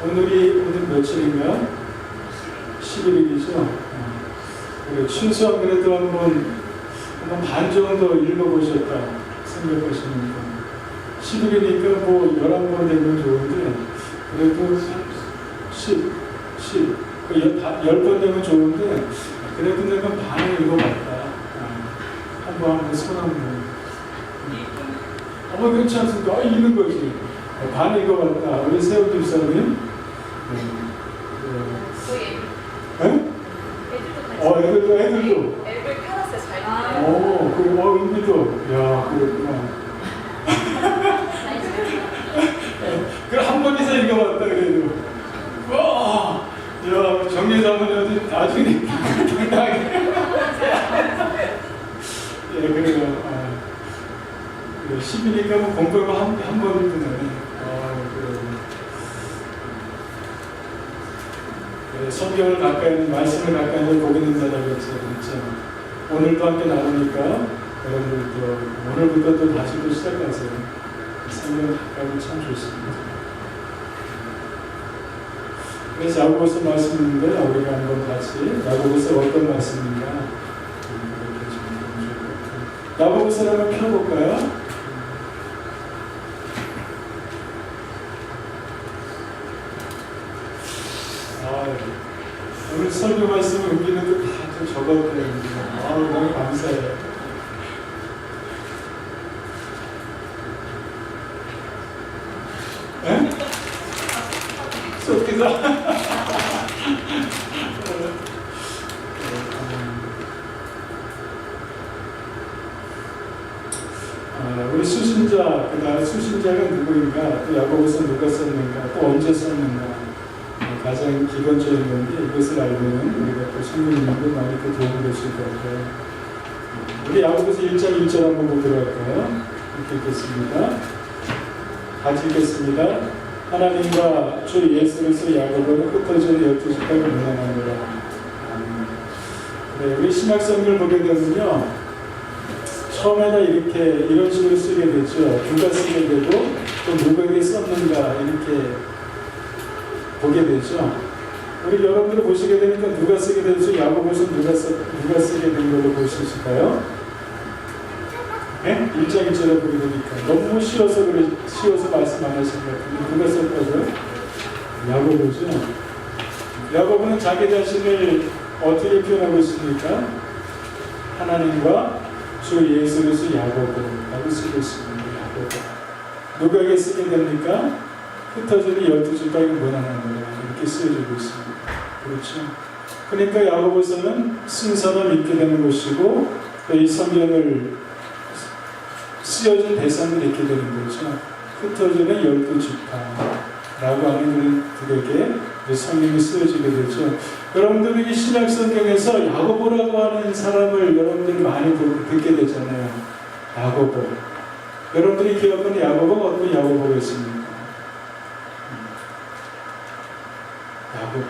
오늘 며칠인가? 11일이죠. 그래, 최소한 그래도 한번 반 정도 읽어보셨다 생각하시는 분. 11일이니까 뭐 11번 되면 좋은데, 그래도 10번 되면 좋은데, 그래도 내가 반을 읽어봤다. 한번 손 한번. 그렇지 않습니까? 읽는 거지. 반 읽어봤다. 우리 세훈 집사님. 애들도. 앱을 펴놨어요. 잘 은비도. 야, 그렇구나. 그럼 한 번 이상 읽어봤다, 그래도. 와! 야, 정리 사모님한테 나중에 당당하게. 예, 그래요. 10이니까 뭐 공부가 한 번이구나. 성경을 가까이, 말씀을 가까이 보게 된다라고 했죠. 그렇죠. 오늘도 함께 나누니까 여러분들도 오늘부터 또 다시 또 시작하세요. 성경을 가까이 참 좋습니다. 그래서 야고보서 말씀인데 우리가 한번 같이 야고보서 어떤 말씀인가 이렇게 좀 보면 좋을 것 같아요. 야고보서를 한번 펴볼까요? 오늘 설교 말씀을 옮기는데 다 적어도 됩니다. 너무 감사해요. 네? 속기사. 우리 수신자, 그 다음 수신자가 누구인가, 또 야고보서 누가 썼는가, 또 언제 썼는가, 가장 기본적인 건데 이것을 알면 우리가 또 성경님도 많이 또 도움이 되실 것 같아요. 우리 야고보서 1장 1절 한번 보도록 할까요? 이렇게 읽겠습니다. 같이 읽겠습니다. 하나님과 주 예수로서 야고보는 흩어진 12지파를 문안하노라. 네, 우리 신약성경을 보게 되면요, 처음에는 이런 식으로 쓰게 되죠. 누가 쓰게 되고 또 누구에게 썼는가 이렇게 보게 되죠. 우리 여러분들이 보시게 되니까 누가 쓰게 되죠? 야고보서 누가 쓰게 된 걸로 보실까요? 네? 1장 1절에 보게 되니까 너무 쉬워서 말씀 안 하신 것 같은데 누가 썼다고요? 야고보죠. 야고보는 자기 자신을 어떻게 표현하고 있습니까? 하나님과 주 예수로서 야고보라고 쓰고 있습니다. 야고보. 누구에게 쓰게 됩니까? 흩어지는 12지파에게 문안하노라 이렇게 쓰여지고 있습니다. 그렇죠? 그러니까 야고보서는 순서를 믿게 되는 것이고 또 이 성경을 쓰여진 대상을 읽게 되는 거죠. 흩어지는 12지파라고 하는 그들에게 성경이 쓰여지게 되죠. 여러분들이 이 신약 성경에서 야고보라고 하는 사람을 여러분들이 많이 듣게 되잖아요. 야고보. 여러분들이 기억하는 야고보가 어떤 야고보가 있습니까? 야고보.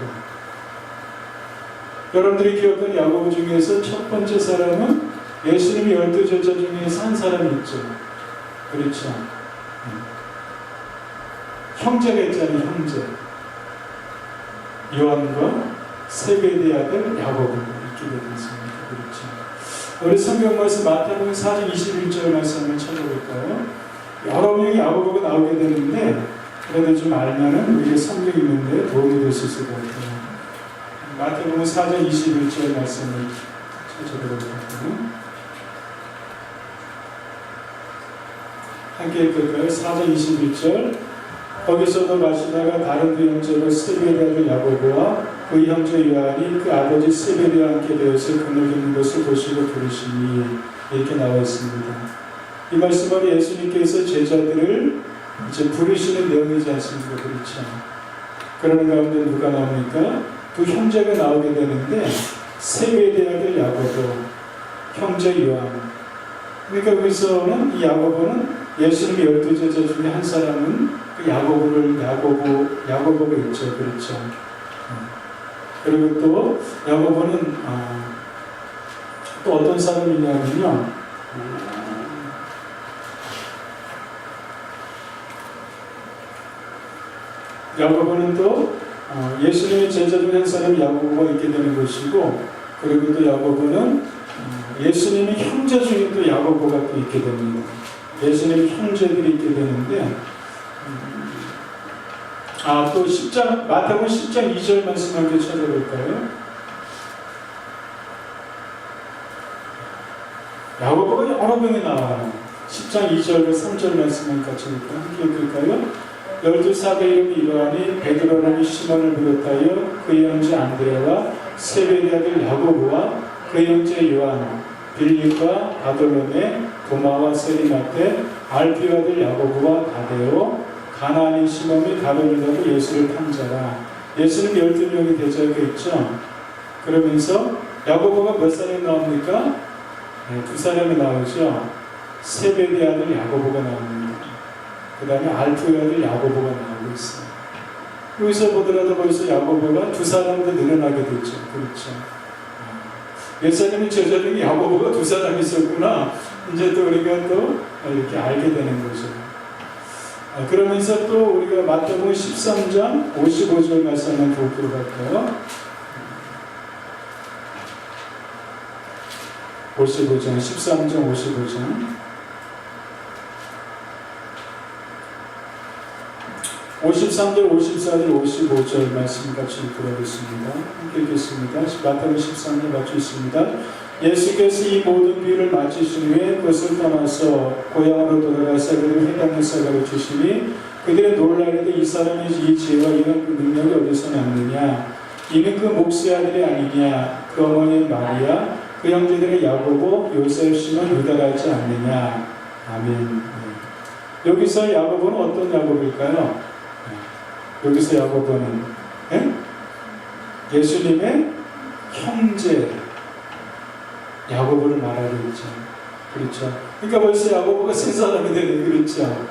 여러분들이 기억하는 야고보 중에서 첫 번째 사람은 예수님의 12제자 중에서 한 사람이 있죠. 그렇죠. 형제가 있잖아요. 형제. 요한과 세베대의 아들 야고보 이쪽에 있습니다. 그렇죠. 우리 성경 말씀 마태복음 4장 21절 말씀 한번 찾아볼까요? 여러 명의 야고보가 나오게 되는데 그래도 좀 알면은 우리가 성경이 있는데 도움이 될 수 있을 것 같아요. 마태복음 4장 21절 말씀을 찾아보도록 할까요? 함께 읽을까요? 4장 21절. 거기서도 마시다가 다른 두 형제로 세베대의 아들 야고보와 그 형제 요한이 그 아버지 세베대와 함께 되어서 그늘 있는 것을 보시고 부르시니 이렇게 나와 있습니다. 이 말씀은 예수님께서 제자들을 이제 부르시는 내용이지 않습니까? 그렇죠. 그러는 가운데 누가 나옵니까? 두 형제가 나오게 되는데 세베대의 아들 야고보, 형제 요한. 그러니까 여기서는 이 야고보는 예수님의 12제자 중에 한 사람은 그 야고보가 있죠. 그렇죠. 그리고 또 야고보는 또 어떤 사람이냐면요. 야고보는 또 예수님의 제자 중 한 사람이 야고보가 있게 되는 것이고, 그리고 또 야고보는 예수님의 형제 중에 또 야고보가 또 있게 됩니다. 예수님의 형제들이 있게 되는데, 또 10장, 마태복음 10장 2절 말씀 함께 찾아볼까요? 야고보가 여러 명이 나와요. 10장 2절과 3절 말씀을 같이 함께 읽을까요? 12사도 이름이 이러하니 베드로라는 시몬을 비롯하여 그의 형제 안드레와 세베대 아들 야고보와 그의 형제 요한, 빌립과 바돌로메, 도마와 세리마테, 알피오 아들 야고보와 다데오, 가나안인 시몬이 가룟유다도 예수를 탐자라. 예수는 12명이 대적해 있죠. 그러면서 야고보가 몇 사람이 나옵니까? 네, 2사람이 나오죠. 세베대 아들 야고보가 나옵니다. 그 다음에 알피오 아들 야고보가 나오고 있어요. 여기서 보더라도 벌써 야고보가 2사람도 늘어나게 됐죠. 그렇죠. 예수님의 제자 중에 야고보가 2사람이 있었구나. 이제 또 우리가 또 이렇게 알게 되는 거죠. 그러면서 또 우리가 마태복음 13장 55절 말씀 한번 보도록 할까요? 55장, 13장 55장. 53절, 54절, 55절 말씀 같이 읽어보겠습니다. 함께 읽겠습니다. 마태복음 13절 같이 읽습니다. 예수께서 이 모든 비유를 마치신 후에 그것을 떠나서 고향으로 돌아가서 그들을 회당에서 가르치시니 그들의 놀라리되 이 사람의 이 지혜와 이런 그 능력이 어디서 났느냐? 이는 그 목수의 아들이 아니냐? 그 어머니 마리아, 그 형제들의 야고보, 요셉, 시몬, 유다라지 않느냐? 아멘. 여기서 야고보는 어떤 야고보일까요? 여기서 야고보는 예수님의 형제 야고보를 말하고 있죠. 그렇죠. 그러니까 벌써 야고보가 세 사람이 되는, 그렇죠.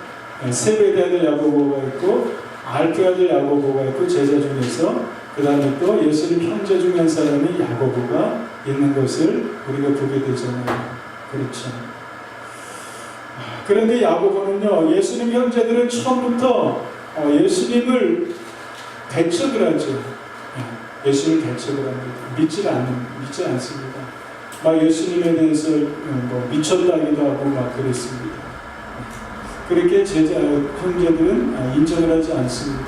세베대 아들 야고보가 있고, 알피오 아들 야고보가 있고, 제자 중에서 그 다음에 또 예수님 형제 중 한 사람이 야고보가 있는 것을 우리가 보게 되잖아요. 그렇죠. 그런데 야고보는요, 예수님 형제들은 처음부터 예수님을 대척을 하죠. 예수님을 대척을 합니다. 믿지 않습니다. 막 예수님에 대해서 미쳤다기도 하고 막 그랬습니다. 그렇게 제자 형제들은 인정을 하지 않습니다.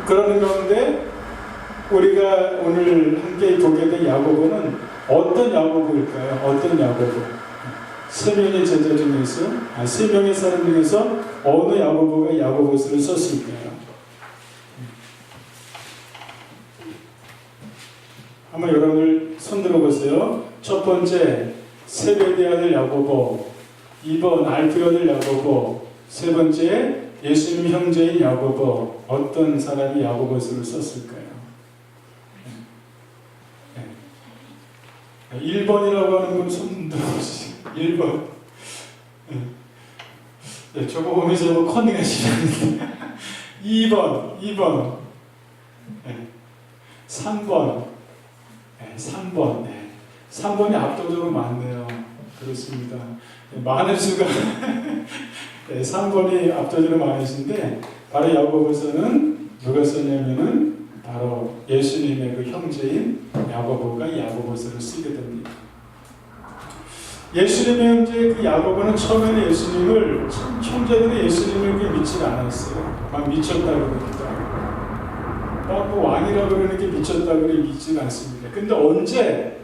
그러는 가운데 우리가 오늘 함께 보게 된 야고보는 어떤 야고보일까요? 어떤 야고보? 3명의 제자 중에서, 3명의 사람 중에서 어느 야고보가 야고보서를 썼을까요? 한번 여러분들 손 들어보세요. 첫 번째, 세베대 아들 야고보. 2번, 알피오 아들 야고보. 세 번째, 예수님 형제인 야고보. 어떤 사람이 야고보서를 썼을까요? 1번이라고 하는 분 손 들어보세요. 1번. 저거 보면서 뭐 컨닝하시는데. 2번. 3번. 3번. 3번이 압도적으로 많네요. 그렇습니다. 많은 수가 3번이 압도적으로 많으신데, 바로 야고보서는 누가 썼냐면은 바로 예수님의 그 형제인 야고보가 야고보서를 쓰게 됩니다. 예수님의 형제 그 야고보는 처음에는 예수님을, 형제들은 예수님을 믿지 않았어요. 막 미쳤다고 그러기도 하고, 뭐 왕이라고 그러는 게 미쳤다고 믿지 않습니다. 근데 언제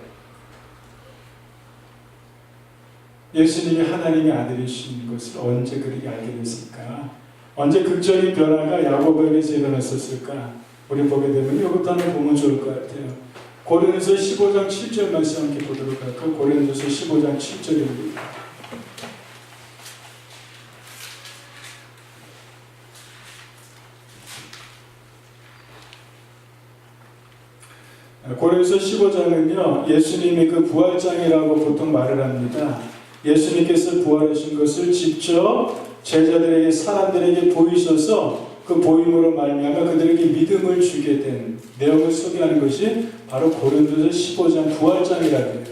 예수님이 하나님의 아들이신 것을 언제 그렇게 알게 됐을까? 언제 극적인 변화가 야고보에게서 일어났었을까? 우리 보게 되면 이것도 한번 보면 좋을 것 같아요. 고린도서 15장 7절 말씀 함께 보도록 할까요? 고린도서 15장 7절입니다. 고린도서 15장은요, 예수님이 그 부활장이라고 보통 말을 합니다. 예수님께서 부활하신 것을 직접 제자들에게, 사람들에게 보이셔서 그 보임으로 말미암아 그들에게 믿음을 주게 된 내용을 소개하는 것이 바로 고린도서 15장 부활장이라고 해요.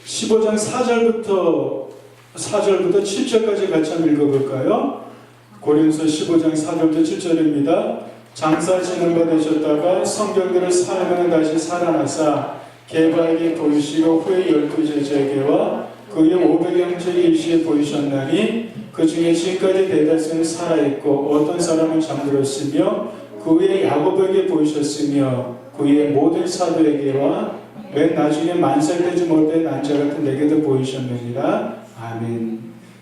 15장 4절부터 4절부터 7절까지 같이 한번 읽어볼까요? 고린도서 15장 4절부터 7절입니다. 장사 진행가 되셨다가 성경들을 살면 다시 살아나사 게바에게 보이시고 후에 12제자에게와 그의 500형제 일시에 보이셨나니 그 중에 지금까지 대다수는 살아있고 어떤 사람은 잠들었으며 그의 야고보에게 보이셨으며 그의 모든 사도에게와 맨 나중에 만살되지 못한 난자 같은 내게도 보이셨느니라. 아멘.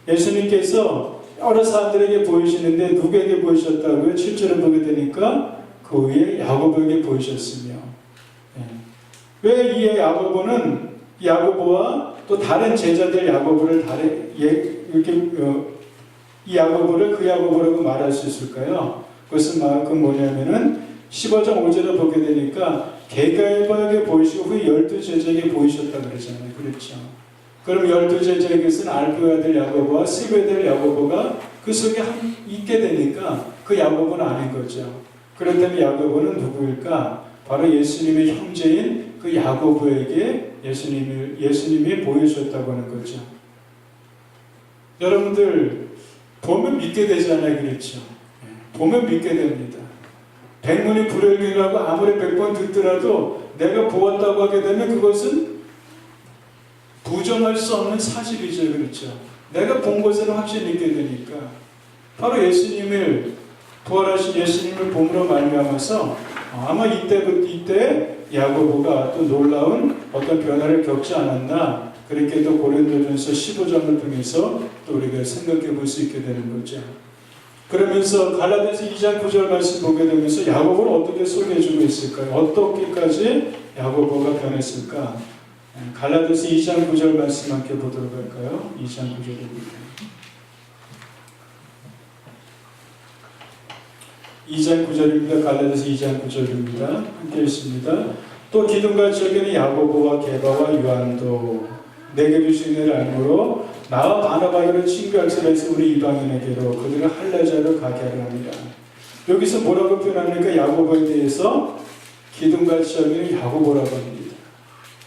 예수님께서 여러 사람들에게 보이시는데 누구에게 보이셨다고요? 7절을 보게 되니까 그 위에 야고보에게 보이셨으며. 왜 이 야고보와 또 다른 제자들 야고보를 이 야고보를 그 야고보라고 말할 수 있을까요? 그것은 뭐냐면은 15장 5절을 보게 되니까 게바에게 보이시고 후에 12제자에게 보이셨다 그러잖아요. 그렇죠. 그럼 12제자에게서는 알프의 아들 야고보와 세베의 아들 야고보가 그 속에 있게 되니까 그 야고보는 아닌 거죠. 그렇다면 야고보는 누구일까? 바로 예수님의 형제인 그 야고보에게 예수님이 보여주셨다고 하는 거죠. 여러분들 보면 믿게 되잖아요. 그렇죠. 보면 믿게 됩니다. 백문이 불여일견이라고 아무리 100번 듣더라도 내가 보았다고 하게 되면 그것은 부정할 수 없는 사실이죠. 그렇죠. 내가 본 것을 확실히 믿게 되니까 바로 예수님을 부활하신 예수님을 봄으로 말미암아서 아마 이때 야고보가 또 놀라운 어떤 변화를 겪지 않았나 그렇게 또 고린도전서 15장을 통해서 또 우리가 생각해 볼 수 있게 되는 거죠. 그러면서 갈라디아서 2장 9절 말씀 보게 되면서 야고보를 어떻게 소개해 주고 있을까요? 어떻게까지 야고보가 변했을까? 갈라디아서 2장 9절 말씀 함께 보도록 할까요? 2장 9절입니다. 2장 9절입니다. 갈라디아서 2장 9절입니다. 함께 읽습니다. 또 기둥같이 여기는 야고보와 게바와 요한도 내게 주신 일을 알므로 나와 바나바를 친구학설에서 우리 이방인에게로 그들을 할례자로 가게 하려 합니다. 여기서 뭐라고 표현합니까? 야고보에 대해서 기둥같이 여기는 야고보라고 합니다.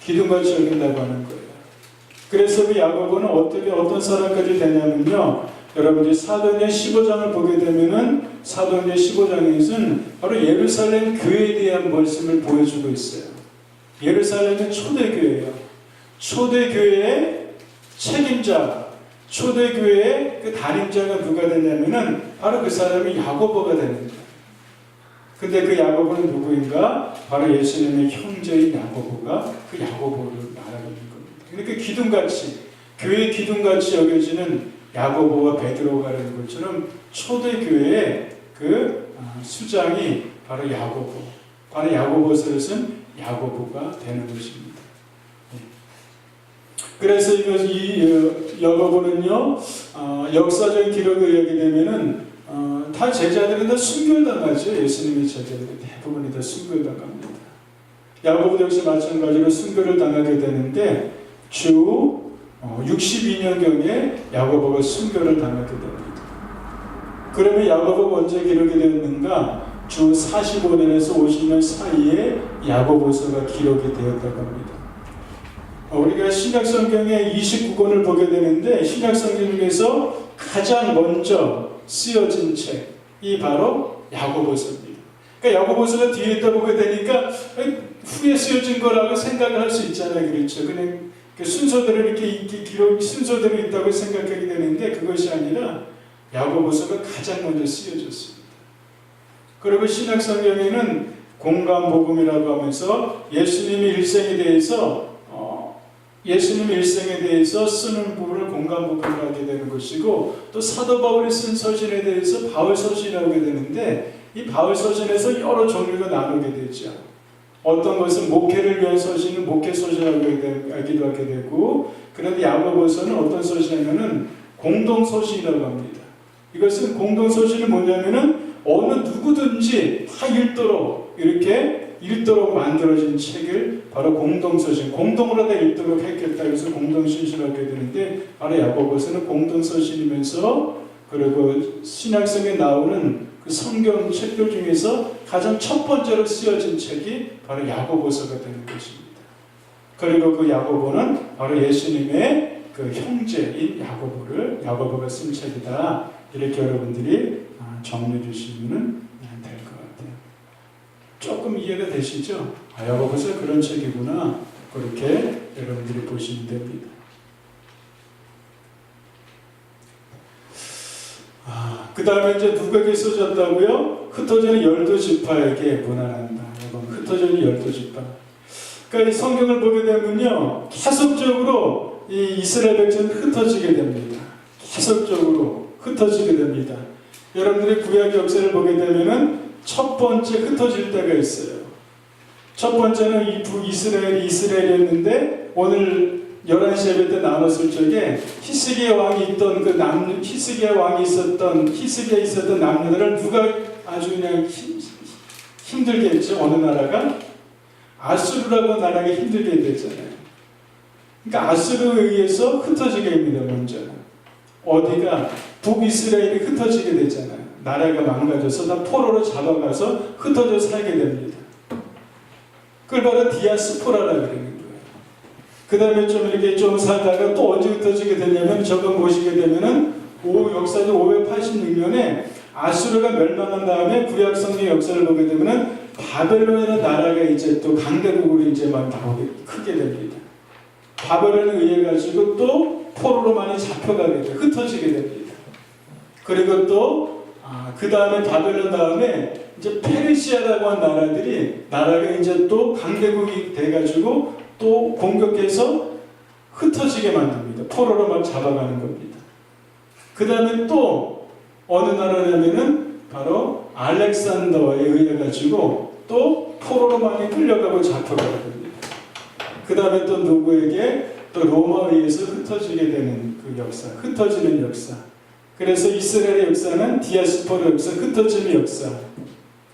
기둥같이 여긴다고 하는 거예요. 그래서 그 야고보는 어떤 사람까지 되냐면요. 여러분들이 사도행전 15장을 보게 되면은 사도행전 15장에서는 바로 예루살렘 교회에 대한 말씀을 보여주고 있어요. 예루살렘은 초대교회예요. 초대교회의 책임자, 초대교회의 그 담임자가 누가 되냐면은 바로 그 사람이 야고보가 됩니다. 근데 그 야고보는 누구인가? 바로 예수님의 형제인 야고보가 그 야고보를 말하는 겁니다. 그러니까 기둥같이, 교회의 기둥같이 여겨지는 야고보와 베드로가라는 것처럼 초대교회의 그 수장이 바로 야고보, 바로 야고보서를 쓴 야고보가 되는 것입니다. 그래서 이 야고보는요, 역사적인 기록에 의하게 되면은 다 제자들은 다 순교당하죠. 예수님의 제자들이 대부분이 다 순교당합니다. 야고보 역시 마찬가지로 순교를 당하게 되는데 주 62년경에 야고보가 순교를 당하게 됩니다. 그러면 야고보가 언제 기록이 되었는가? 주 45년에서 50년 사이에 야고보서가 기록이 되었다고 합니다. 우리가 신약성경의 29권을 보게 되는데 신약성경 중에서 가장 먼저 쓰여진 책이 바로 야고보서입니다. 그러니까 야고보서가 뒤에 있다 보게 되니까 후에 쓰여진 거라고 생각을 할 수 있잖아요. 그렇죠. 그냥 순서대로 이렇게 기록 순서대로 있다고 생각하게 되는데 그것이 아니라 야고보서가 가장 먼저 쓰여졌습니다. 그리고 신약성경에는 공감복음이라고 하면서 예수님의 일생에 대해서 쓰는 부분을 공감복음이라고 하게 되는 것이고 또 사도 바울이 쓴 서신에 대해서 바울서신이라고 하게 되는데 이 바울서신에서 여러 종류가 나누게 되죠. 어떤 것은 목회를 위한 서신은 목회서신이라고 하기도 하게 되고 그런데 야고보서는 어떤 서신이냐면은 공동서신이라고 합니다. 이것은 공동서신이 뭐냐면은 어느 누구든지 다 읽도록 만들어진 책을 바로 공동서신, 공동으로 다 읽도록 했겠다. 그래서 공동서신이라고 하게 되는데 바로 야고보서는 공동서신이면서 그리고 신약성에 나오는 그 성경 책들 중에서 가장 첫 번째로 쓰여진 책이 바로 야고보서가 되는 것입니다. 그리고 그 야고보는 바로 예수님의 그 형제인 야고보가 쓴 책이다. 이렇게 여러분들이 정리해 주시면 될 것 같아요. 조금 이해가 되시죠? 야고보서 그런 책이구나. 그렇게 여러분들이 보시면 됩니다. 그 다음에 이제 누구에게 써졌다고요? 흩어지는 12지파에게 문안한다. 흩어지는 12지파. 그러니까 이 성경을 보게 되면요, 계속적으로 이 이스라엘 백성은 흩어지게 됩니다. 계속적으로 흩어지게 됩니다. 여러분들이 구약 역사를 보게 되면은 첫 번째 흩어질 때가 있어요. 첫 번째는 이 북이스라엘이 이스라엘이었는데 오늘 11시 예배 때 나눴을 적에 히스기야 왕이 있던 히스기야 있었던 남녀들을 누가 아주 그냥 힘들게 했죠? 어느 나라가? 아수르라고 나라가 힘들게 됐잖아요. 그러니까 아수르에 의해서 흩어지게 됩니다. 먼저는 어디가 북이스라엘이 흩어지게 됐잖아요. 나라가 망가져서 다 포로로 잡아가서 흩어져 살게 됩니다. 그걸 바로 디아스포라라고 그러는 거예요. 그 다음에 좀 이렇게 좀 살다가 또 언제 흩어지게 되냐면 저거 보시게 되면은 역사적 586년에 아수르가 멸망한 다음에 구약 성경 역사를 보게 되면은 바벨론이라는 나라가 이제 또 강대국으로 이제 막 나오게 크게 됩니다. 바벨론에 의해 가지고 또 포로로 많이 잡혀가게 돼요. 흩어지게 됩니다. 그리고 또 그 다음에 바벨론 다음에 이제 페르시아라고 한 나라가 이제 또 강대국이 돼가지고 또 공격해서 흩어지게 만듭니다. 포로로 막 잡아가는 겁니다. 그 다음에 또 어느 나라냐면은 바로 알렉산더에 의해 가지고 또 포로로 많이 끌려가고 잡혀가게 됩니다. 그 다음에 또 누구에게 또 로마에 의해서 흩어지게 되는 그 역사, 흩어지는 역사. 그래서 이스라엘의 역사는 디아스포라 역사, 흩어짐의 역사.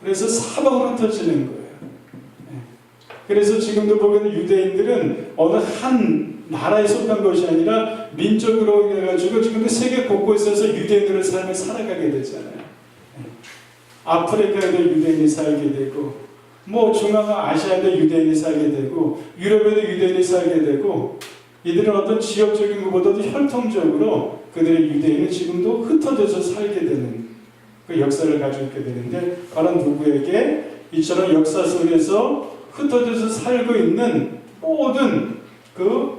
그래서 사방으로 흩어지는 거예요. 그래서 지금도 보면 유대인들은 어느 한 나라에 속한 것이 아니라 민족으로 해가지고 지금도 세계 곳곳에서 유대인들의 삶을 살아가게 되잖아요. 아프리카에도 유대인이 살게 되고, 뭐 중앙아시아에도 유대인이 살게 되고, 유럽에도 유대인이 살게 되고, 이들은 어떤 지역적인 것보다도 혈통적으로 그들의 유대인은 지금도 흩어져서 살게 되는 그 역사를 가지고 있게 되는데, 바로 누구에게 이처럼 역사 속에서 흩어져서 살고 있는 모든 그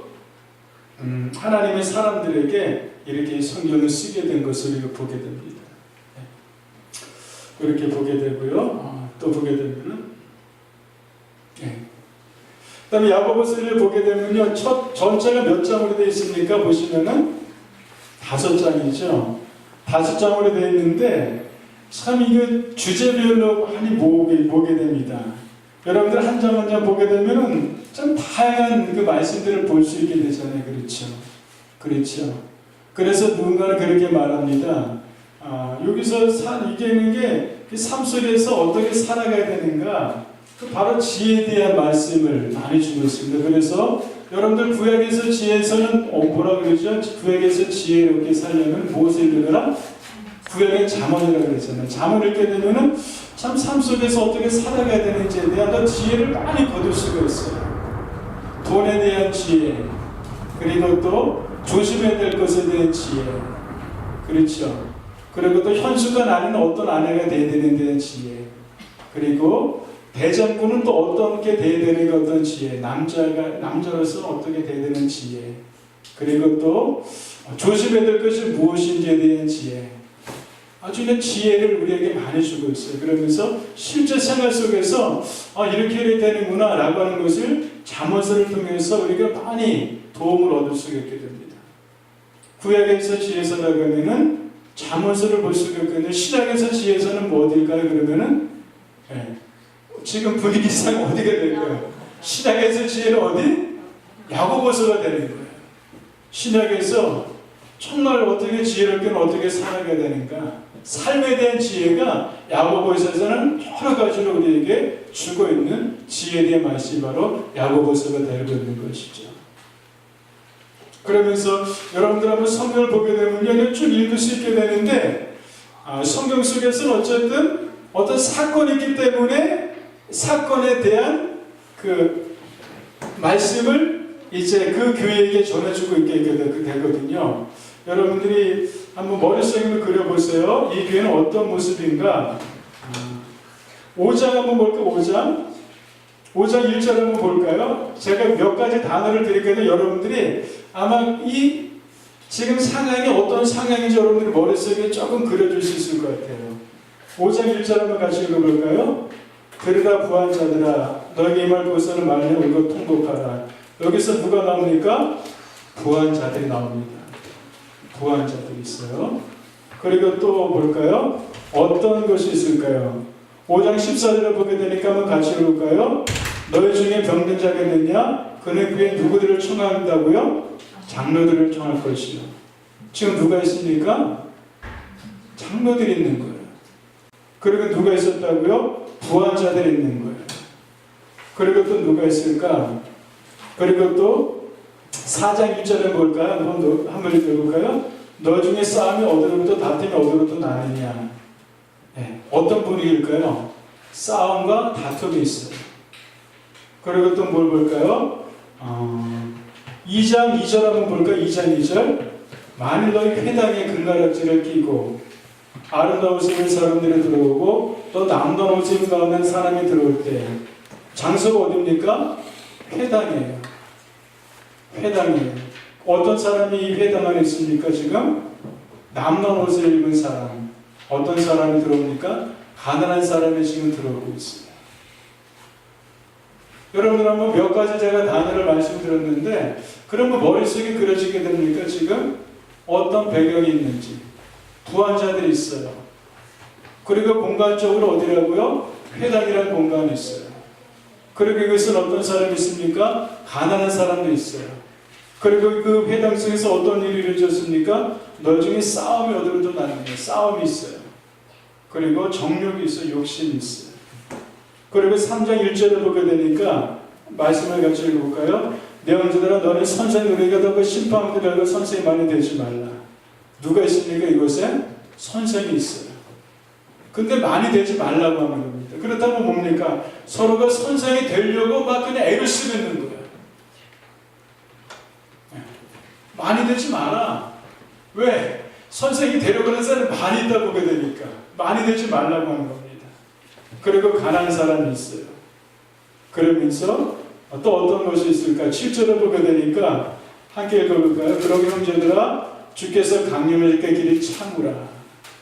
하나님의 사람들에게 이렇게 성경을 쓰게 된 것을 우리가 보게 됩니다. 그렇게 보게 되고요. 또 보게 되면은 그 다음에 야고보서를 보게 되면요, 전체가 몇 장으로 되어 있습니까? 보시면은 5장이죠. 5장으로 되어 있는데 참 이거 주제별로 많이 보게 됩니다. 여러분들 한 장 한 장 보게 되면은 좀 다양한 그 말씀들을 볼 수 있게 되잖아요. 그렇죠. 그래서 누군가는 그렇게 말합니다. 여기서 이게 있는 게 삶 속에서 어떻게 살아가야 되는가, 바로 지혜에 대한 말씀을 많이 주고 있습니다. 그래서 여러분들 구약에서 지혜에서는 뭐라 그러죠? 구약에서 지혜롭게 살려면 무엇을 읽으라? 구약의 잠언이라고 그랬잖아요. 잠언을 읽게 되면은 참 삶 속에서 어떻게 살아가야 되는지에 대한 지혜를 많이 거둘 수가 있어요. 돈에 대한 지혜, 그리고 또 조심해야 될 것에 대한 지혜, 그렇죠. 그리고 또 현수가 나는 어떤 아내가 돼야 되는 데는 지혜, 그리고 대장부는 또 어떻게 돼야 되는 어떤 지혜, 남자로서 어떻게 돼야 되는 지혜, 그리고 또 조심해야 될 것이 무엇인지에 대한 지혜, 아주 이런 지혜를 우리에게 많이 주고 있어요. 그러면서 실제 생활 속에서 이렇게 해야 되는구나 라고 하는 것을 잠언서를 통해서 우리가 많이 도움을 얻을 수 있게 됩니다. 구약에서 지혜서라고 하면은 잠언서를 볼 수가 있거든요. 신약에서 지혜서는 뭐 어딜까요? 그러면은 지금 분위기상 어디가 될까요? 신약에서 지혜는 어디? 야고보서가 되는 거예요. 신약에서 정말 어떻게 지혜롭게 어떻게 살아가야 되는가, 삶에 대한 지혜가 야고보서에서는 여러 가지로 우리에게 주고 있는 지혜에 대한 말씀이 바로 야고보서가 되고 있는 것이죠. 그러면서 여러분들 한번 성경을 보게 되면 쭉 읽을 수 있게 되는데, 성경 속에서는 어쨌든 어떤 사건이 있기 때문에 사건에 대한 그 말씀을 이제 그 교회에게 전해주고 있게 되거든요. 여러분들이 한번 머릿속에 그려보세요. 이 교회는 어떤 모습인가? 5장 한번 볼까요? 5장 1절 한번 볼까요? 제가 몇 가지 단어를 드릴 건데 여러분들이 아마 이 지금 상황이 어떤 상황인지 여러분들이 머릿속에 조금 그려줄 수 있을 것 같아요. 5장 1절 한번 같이 읽어볼까요? 들으라 부한 자들아 너에게 임할 곳에는 말려 울고 통곡하라. 여기서 누가 나옵니까? 부한 자들이 나옵니다. 부한 자들이 있어요. 그리고 또 볼까요? 어떤 것이 있을까요? 5장 14절을 보게 되니까 한번 같이 읽을까요? 너희 중에 병든 자가 있느냐? 그는 그의 누구들을 청한다고요? 장로들을 청할 것이요. 지금 누가 있습니까? 장로들이 있는 거예요. 그리고 누가 있었다고요? 부한 자들이 있는 거예요. 그리고 또 누가 있을까? 그리고 또 4장 1절에 볼까요? 한번 읽어볼까요? 너 중에 싸움이 어디로부터 다툼이 어디로부터 나느냐? 네. 어떤 분위기일까요? 싸움과 다툼이 있어요. 그리고 또 뭘 볼까요? 2장 2절 한번 볼까요? 2장 2절 만일 너희 회당에 금가락지를 끼고 아름다운 옷을 입은 사람들이 들어오고 또 남다운 옷을 입은 사람이 들어올 때 장소가 어디입니까? 회당이에요. 회당이에요. 어떤 사람이 이 회당 안에 있습니까? 지금 남다운 옷을 입은 사람. 어떤 사람이 들어옵니까? 가난한 사람이 지금 들어오고 있습니다. 여러분들 한번 몇 가지 제가 단어를 말씀드렸는데 그러면 머릿속에 그려지게 됩니까? 지금 어떤 배경이 있는지. 부한 자들이 있어요. 그리고 공간적으로 어디라고요? 회당이라는 공간이 있어요. 그리고 이것은 어떤 사람이 있습니까? 가난한 사람도 있어요. 그리고 그 회당 속에서 어떤 일이 이루어졌습니까? 너 중에 싸움이 어디로부터 나는데 싸움이 있어요. 그리고 정욕이 있어요. 욕심이 있어요. 그리고 3장 1절을 보게 되니까 말씀을 같이 읽어볼까요? 내 언제더라 너는 선생이 우리가 더 심판들하고 선생이 많이 되지 말라. 누가 있습니까? 이곳에? 선생이 있어요. 근데 많이 되지 말라고 하는 겁니다. 그렇다면 뭡니까? 서로가 선생이 되려고 막 그냥 애를 쓰고 있는 거예요. 많이 되지 마라. 왜? 선생이 되려고 하는 사람이 많이 있다 보게 되니까 많이 되지 말라고 하는 겁니다. 그리고 가난한 사람이 있어요. 그러면서 또 어떤 것이 있을까? 7절을 보게 되니까 함께 읽어볼까요? 그러기 형제들아 주께서 강림하시기를 길이 참으라.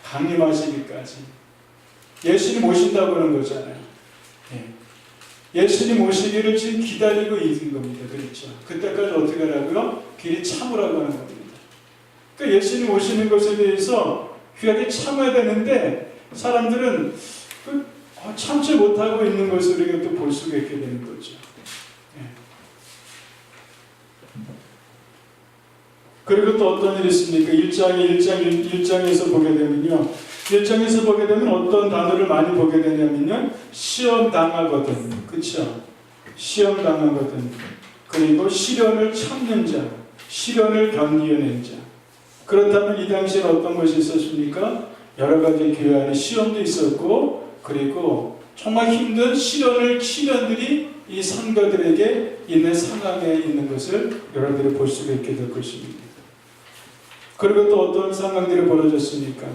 강림하시기까지. 예수님 오신다고 하는 거잖아요. 예수님 오시기를 지금 기다리고 있는 겁니다. 그렇죠? 그때까지 어떻게 하라고요? 길이 참으라고 하는 겁니다. 그러니까 예수님 오시는 것에 대해서 귀하게 참아야 되는데 사람들은 참지 못하고 있는 것을 우리가 또 볼 수가 있게 되는 거죠. 그리고 또 어떤 일이 있습니까? 1장에서 보게 되면요. 1장에서 보게 되면 어떤 단어를 많이 보게 되냐면요. 시험 당하거든. 그렇죠? 시험 당하거든. 그리고 시련을 참는 자, 시련을 견디어낸 자. 그렇다면 이 당시에 어떤 것이 있었습니까? 여러 가지 교회 안에 시험도 있었고 그리고 정말 힘든 시련들이 이 성도들에게 있는 상황에 있는 것을 여러분들이 볼 수가 있게 될 것입니다. 그리고 또 어떤 상황들이 벌어졌습니까?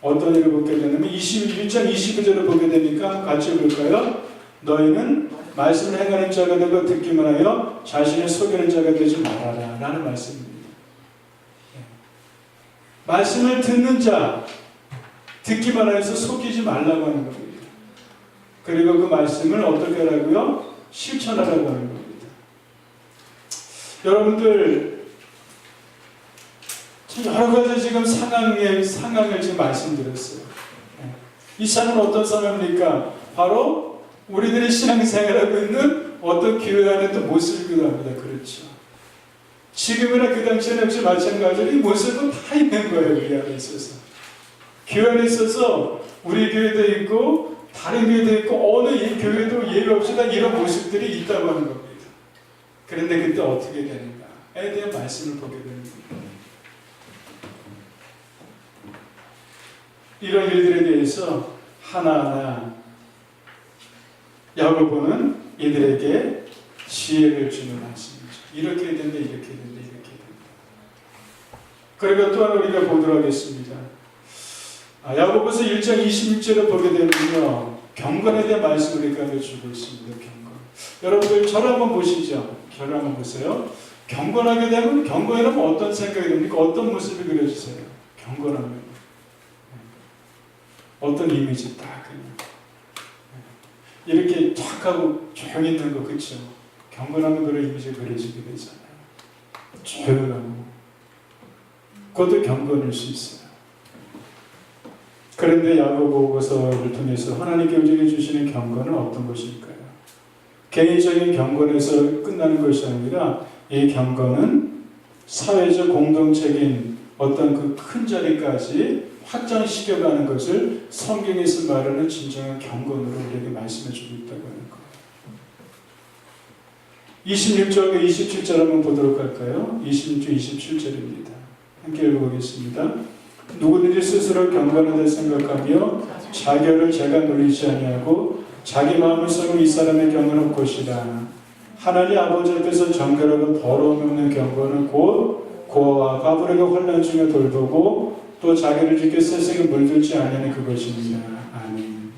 어떤 일을 보게 되냐면 21장 29절을 보게 되니까 같이 볼까요? 너희는 말씀을 행하는 자가 되고 듣기만 하여 자신을 속이는 자가 되지 말아라 라는 말씀입니다. 말씀을 듣는 자, 듣기만 해서 속이지 말라고 하는 겁니다. 그리고 그 말씀을 어떻게 하라고요? 실천하라고 하는 겁니다. 여러분들 여러 가지 지금 상황을 지금 말씀드렸어요. 이 사람은 어떤 사람입니까? 바로 우리들이 신앙생활하고 있는 어떤 교회 안에 또 모습이기도 합니다. 그렇죠. 지금이나 그 당시에는 역시 마찬가지로 이 모습은 다 있는 거예요. 우리 안에 있어서. 교회 안에 있어서 우리 교회도 있고 다른 교회도 있고 어느 교회도 예외 없이 다 이런 모습들이 있다고 하는 겁니다. 그런데 그때 어떻게 되는가에 대한 말씀을 보게 되는 겁니다. 이런 일들에 대해서 하나하나 야고보는 이들에게 지혜를 주는 말씀이죠. 이렇게 된다, 이렇게 된다, 이렇게 된다. 그리고 또한 우리가 보도록 하겠습니다. 야고보서 1장 26절을 보게 되면요, 경건에 대한 말씀을 우리가 주고 있습니다. 경건. 여러분들 저를 한번 보시죠. 저를 한번 보세요. 경건하게 되면, 경건이라면 어떤 생각이 듭니까? 어떤 모습이 그려지세요? 경건하면 어떤 이미지 딱 그냥 이렇게 탁 하고 조용히 있는 거, 그렇죠? 경건하면 그런 이미지가 그려지게 되잖아요. 조용하고. 그것도 경건일 수 있어요. 그런데 야고보서를 통해서 하나님께 우리에게 주시는 경건은 어떤 것일까요? 개인적인 경건에서 끝나는 것이 아니라 이 경건은 사회적 공동체인 어떤 그 큰 자리까지 확장시켜가는 것을 성경에서 말하는 진정한 경건으로 우리에게 말씀해주고 있다고 하는 거예요. 26절과 27절 한번 보도록 할까요? 26절, 27절입니다. 함께 읽어보겠습니다. 누구든지 스스로 경건하다 생각하며 자기를 제가 놀리지 아니하고 자기 마음을 썩은 이 사람의 경건은 곧이라. 하나님 아버지 앞에서 정결하고 더러움 없는 경건은 곧 고아와 과부에게 환난 중에 돌보고 또 자기를 지켜 세상에 물들지 아니하는 그것입니다. 아멘.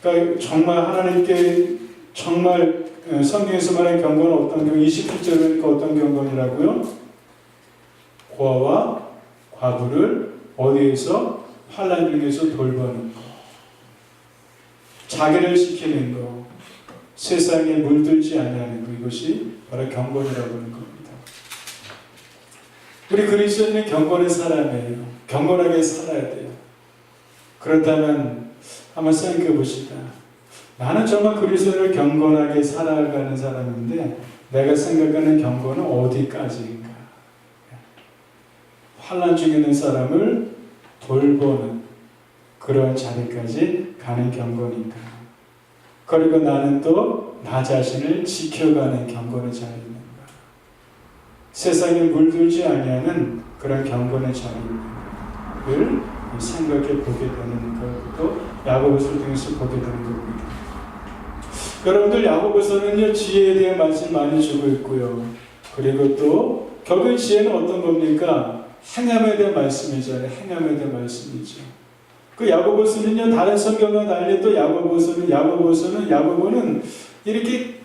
그러니까 정말 하나님께 정말 성경에서 말하는 경건은 어떤 경건? 27절이니까 어떤 경건이라고요? 고아와 과부를 어디에서? 환난 중에서 돌보는 거, 자기를 지키는 거, 세상에 물들지 아니하는 거, 이것이 바로 경건이라고 하는 겁니다. 우리 그리스도인은 경건의 사람이에요. 경건하게 살아야 돼요. 그렇다면 한번 생각해 보시다. 나는 정말 그리스도인을 경건하게 살아가는 사람인데 내가 생각하는 경건은 어디까지인가? 환난 중에 있는 사람을 돌보는 그런 자리까지 가는 경건인가? 그리고 나는 또 나 자신을 지켜가는 경건의 자리인가? 세상에 물들지 아니하는 그런 경건의 자리를 생각해 보게 되는 것도 야고보서를 통해서 보게 되는 겁니다. 여러분들 야고보서는요, 지혜에 대한 말씀 많이 주고 있고요. 그리고 또 결국 지혜는 어떤 겁니까? 행함에 대한 말씀이잖아요. 행함에 대한 말씀이죠. 그 야고보서는요, 다른 성경과 달리 또 야고보는 이렇게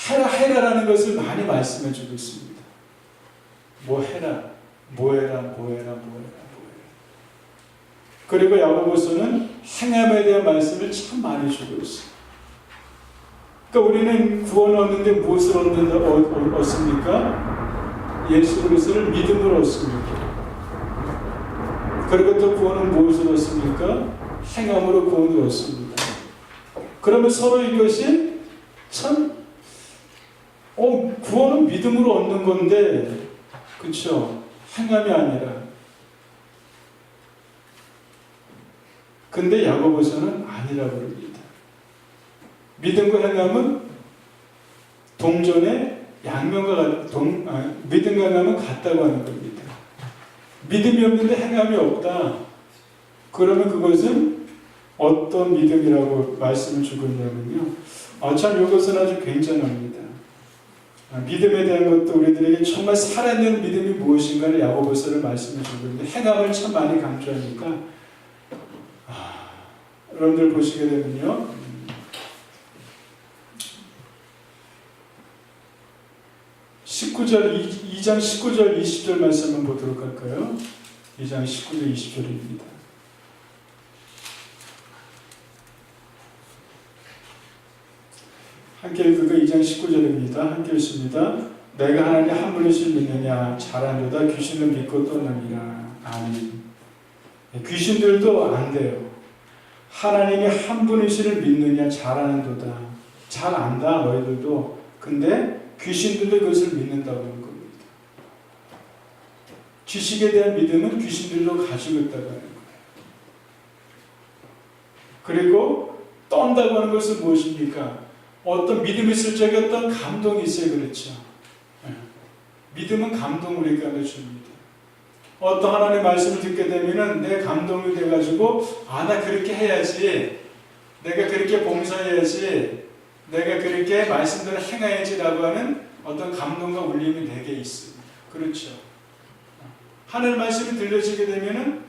해라라는 것을 많이 말씀해 주고 있습니다. 뭐 해라, 뭐 해라. 그리고 야고보서는 행함에 대한 말씀을 참 많이 주고 있어요. 그러니까 우리는 구원을 얻는데 무엇을 얻습니까? 예수 그리스도를 믿음으로 얻습니다. 그리고 또 구원은 무엇을 얻습니까? 행함으로 구원을 얻습니다. 그러면 서로 이것이 참 구원은 믿음으로 얻는 건데, 그렇죠? 행함이 아니라. 근데 야고보서는 아니라고 합니다. 믿음과 행함은 동전의 양면과 믿음과 행함은 같다고 하는 겁니다. 믿음이 없는데 행함이 없다. 그러면 그것은 어떤 믿음이라고 말씀을 주고 있냐면요. 참 이것은 아주 굉장합니다. 믿음에 대한 것도 우리들에게 정말 살아있는 믿음이 무엇인가를 야고보서를 말씀해 주고 있는데 행함을 참 많이 강조하니까 여러분들 보시게 되면요. 2장 19절 20절 말씀 한번 보도록 할까요? 2장 19절 20절입니다. 함께 읽고 2장 19절입니다. 함께 읽습니다. 내가 하나님 한 분이실 믿느냐? 잘하노다. 귀신을 믿고 떠납니다. 아멘. 귀신들도 안 돼요. 하나님이 한 분이시를 믿느냐? 잘하는도다. 잘 안다 너희들도. 근데 귀신들도 그것을 믿는다고 하는 겁니다. 지식에 대한 믿음은 귀신들도 가지고 있다고 하는 거예요. 그리고 떤다고 하는 것은 무엇입니까? 어떤 믿음이 있을 적에 어떤 감동이 있어요. 그렇죠? 믿음은 감동을 우리에게 줍니다. 어떤 하나님의 말씀을 듣게 되면은 내 감동이 돼가지고 나 그렇게 해야지, 내가 그렇게 봉사해야지, 내가 그렇게 말씀대로 행해야지라고 하는 어떤 감동과 울림이 내게 있습니다. 그렇죠. 하늘 말씀이 들려지게 되면은